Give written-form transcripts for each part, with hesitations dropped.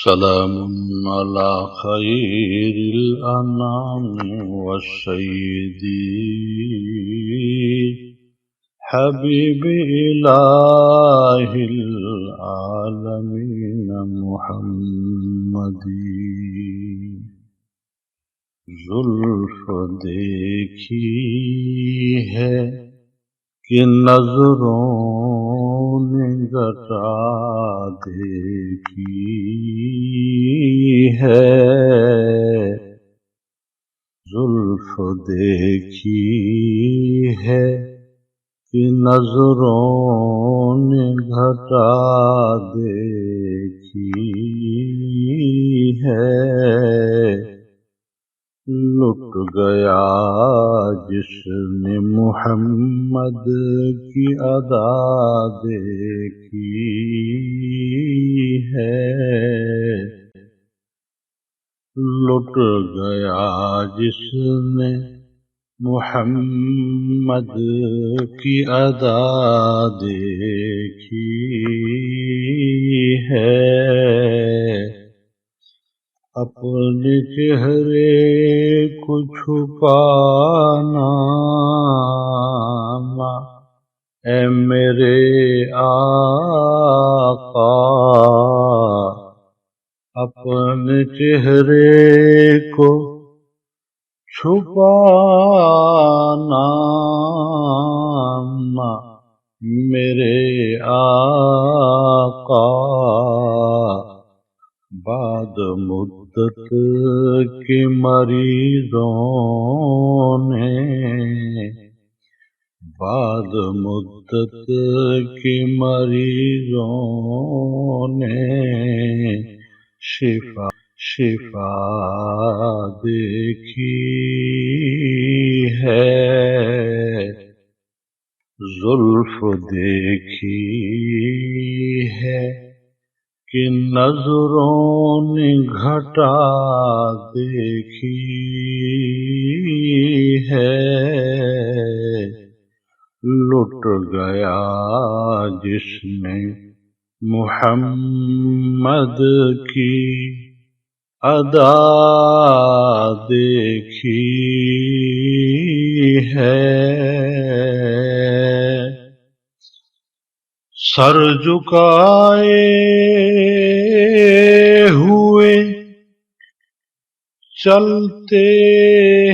سلام على خير الأنام والسيد حبيب إله العالمين محمد زلف دیکھی ہے کہ نظروں نے گٹا دیکھی ہے، زلف دیکھی ہے کہ نظروں نے گھٹا دیکھی ہے، لٹ گیا جس نے محمد کی ادا دیکھی ہے، لٹ گیا جس نے محمد کی ادا دیکھی ہے، اپنے چہرے کو چھپانا اے میرے آقا، اپنے چہرے کو چھپانا میرے آقا، بعد مدت کے مریضوں نے، بعد مدت کے مریضوں نے شفا دیکھی ہے، زلف دیکھی ہے کہ نظروں نے گھٹا دیکھی ہے، لٹ گیا جس نے محمد کی ادا دیکھی ہے، سر جھکائے ہوئے چلتے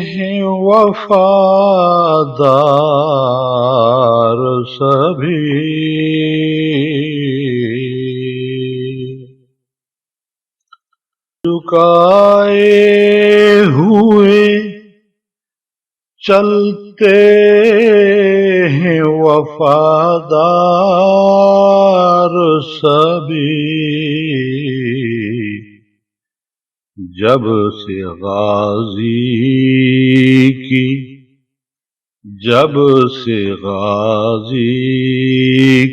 ہیں وفادار سبھی، جھکائے ہوئے چلتے ہیں وفادار سبھی، جب سے غازی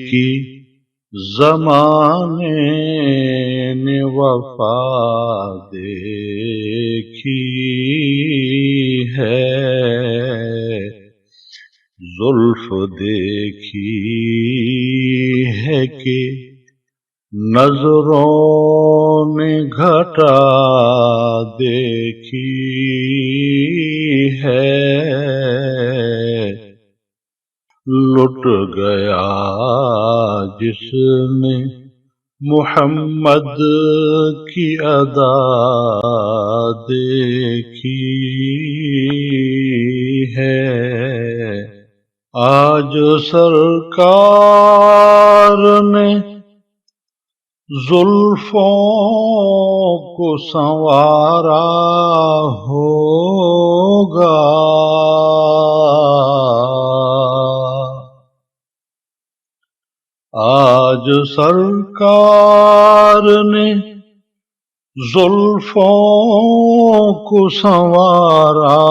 کی زمانے نے وفا دیکھی ہے، زلف دیکھی ہے کہ نظروں نے گھٹا دیکھی ہے، لٹ گیا جس نے محمد کی ادا دیکھی ہے، آج سرکار نے زلفوں کو سنوارا ہوگا، آج سرکار نے زلفوں کو سنوارا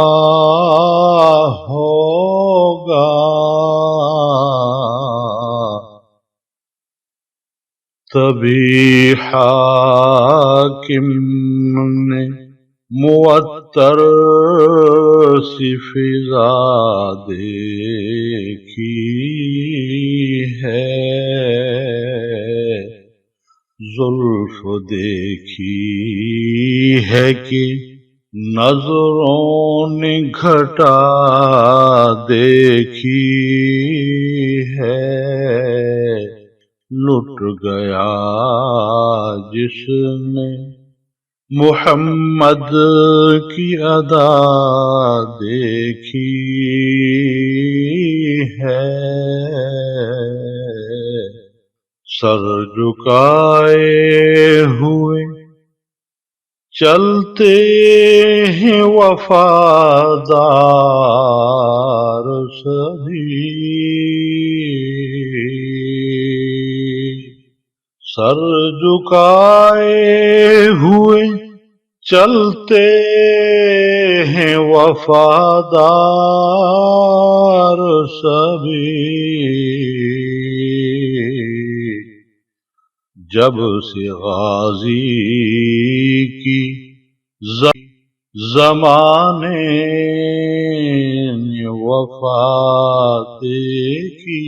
ہوگا، تبھی حاکم نے معطر سی فضا دیکھی ہے، زلف دیکھی ہے کہ نظروں نے گھٹا دیکھی ہے، لٹ گیا جس نے محمد کی ادا دیکھی ہے، سر جھکائے ہوئے چلتے ہیں وفادار سبھی، سر جھکائے ہوئے چلتے ہیں وفادار سبھی، جب سے غازی کی زمانے نے وفا دیکھی